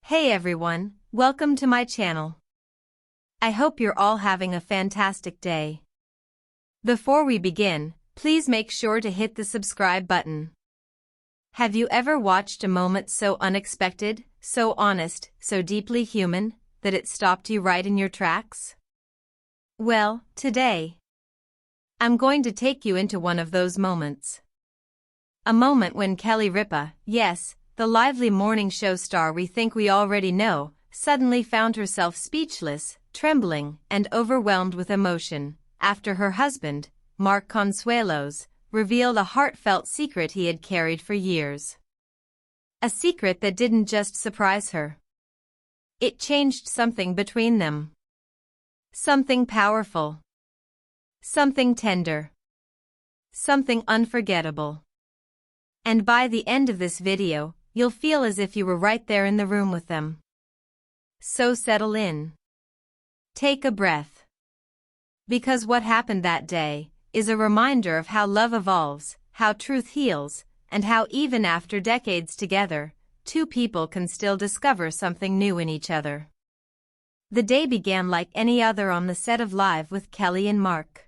Hey everyone, welcome to my channel. I hope you're all having a fantastic day. Before we begin, please make sure to hit the subscribe button. Have you ever watched a moment so unexpected, so honest, so deeply human, that it stopped you right in your tracks? Well, today, I'm going to take you into one of those moments. A moment when Ripa, yes, the lively morning show star we think we already know, suddenly found herself speechless, trembling, and overwhelmed with emotion, after her husband, Mark Consuelos, revealed a heartfelt secret he had carried for years. A secret that didn't just surprise her. It changed something between them. Something powerful. Something tender. Something unforgettable. And by the end of this video, you'll feel as if you were right there in the room with them. So settle in. Take a breath. Because what happened that day is a reminder of how love evolves, how truth heals, and how even after decades together, two people can still discover something new in each other. The day began like any other on the set of Live with Kelly and Mark.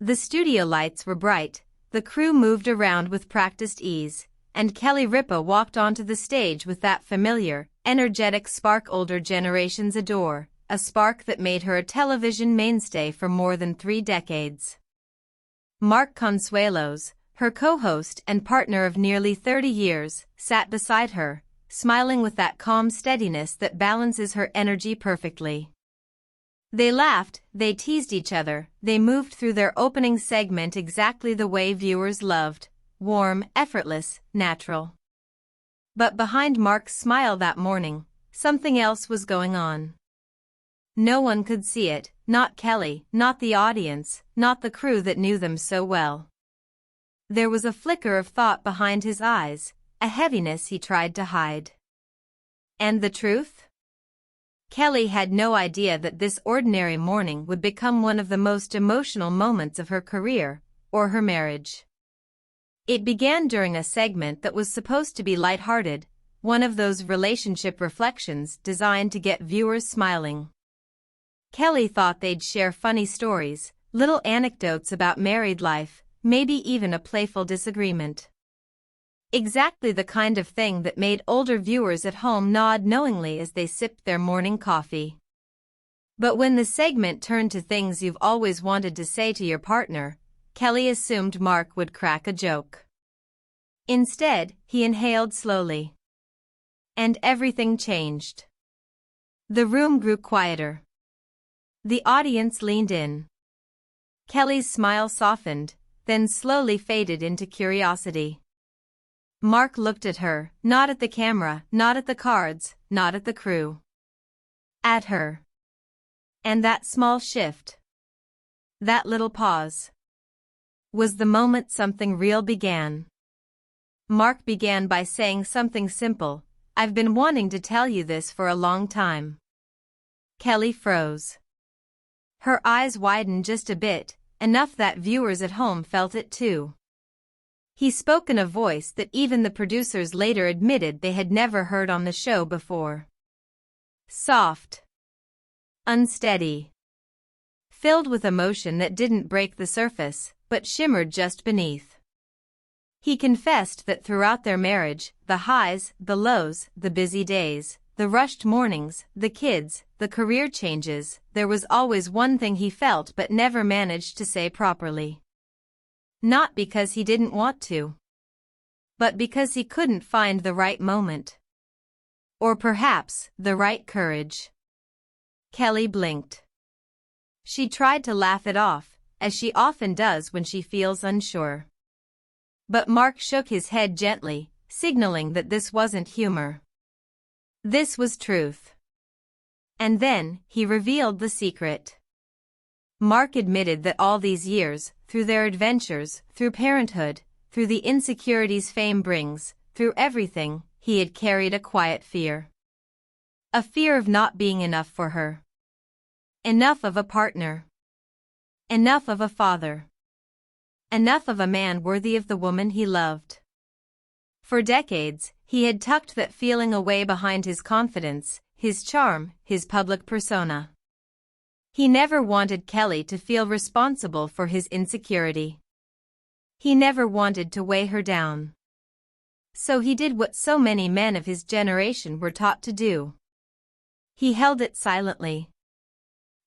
The studio lights were bright, the crew moved around with practiced ease, and Ripa walked onto the stage with that familiar, energetic spark older generations adore, a spark that made her a television mainstay for more than 3 decades. Mark Consuelos, her co-host and partner of nearly 30 years, sat beside her, smiling with that calm steadiness that balances her energy perfectly. They laughed, they teased each other, they moved through their opening segment exactly the way viewers loved. Warm, effortless, natural. But behind Mark's smile that morning, something else was going on. No one could see it, not Kelly, not the audience, not the crew that knew them so well. There was a flicker of thought behind his eyes, a heaviness he tried to hide. And the truth? Kelly had no idea that this ordinary morning would become one of the most emotional moments of her career, or her marriage. It began during a segment that was supposed to be lighthearted, one of those relationship reflections designed to get viewers smiling. Kelly thought they'd share funny stories, little anecdotes about married life, maybe even a playful disagreement. Exactly the kind of thing that made older viewers at home nod knowingly as they sipped their morning coffee. But when the segment turned to things you've always wanted to say to your partner, Kelly assumed Mark would crack a joke. Instead, he inhaled slowly. And everything changed. The room grew quieter. The audience leaned in. Kelly's smile softened, then slowly faded into curiosity. Mark looked at her, not at the camera, not at the cards, not at the crew. At her. And that small shift, that little pause, was the moment something real began. Mark began by saying something simple, "I've been wanting to tell you this for a long time." Kelly froze. Her eyes widened just a bit, enough that viewers at home felt it too. He spoke in a voice that even the producers later admitted they had never heard on the show before. Soft. Unsteady. Filled with emotion that didn't break the surface, but shimmered just beneath. He confessed that throughout their marriage, the highs, the lows, the busy days, the rushed mornings, the kids, the career changes, there was always one thing he felt but never managed to say properly. Not because he didn't want to, but because he couldn't find the right moment. Or perhaps, the right courage. Kelly blinked. She tried to laugh it off, as she often does when she feels unsure. But Mark shook his head gently, signaling that this wasn't humor. This was truth. And then, he revealed the secret. Mark admitted that all these years, through their adventures, through parenthood, through the insecurities fame brings, through everything, he had carried a quiet fear. A fear of not being enough for her. Enough of a partner. Enough of a father. Enough of a man worthy of the woman he loved. For decades, he had tucked that feeling away behind his confidence, his charm, his public persona. He never wanted Kelly to feel responsible for his insecurity. He never wanted to weigh her down. So he did what so many men of his generation were taught to do. He held it silently.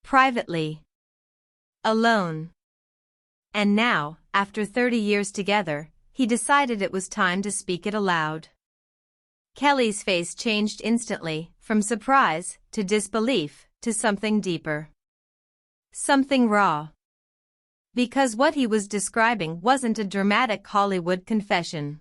Privately. Alone. And now, after 30 years together, he decided it was time to speak it aloud. Kelly's face changed instantly, from surprise, to disbelief, to something deeper. Something raw. Because what he was describing wasn't a dramatic Hollywood confession.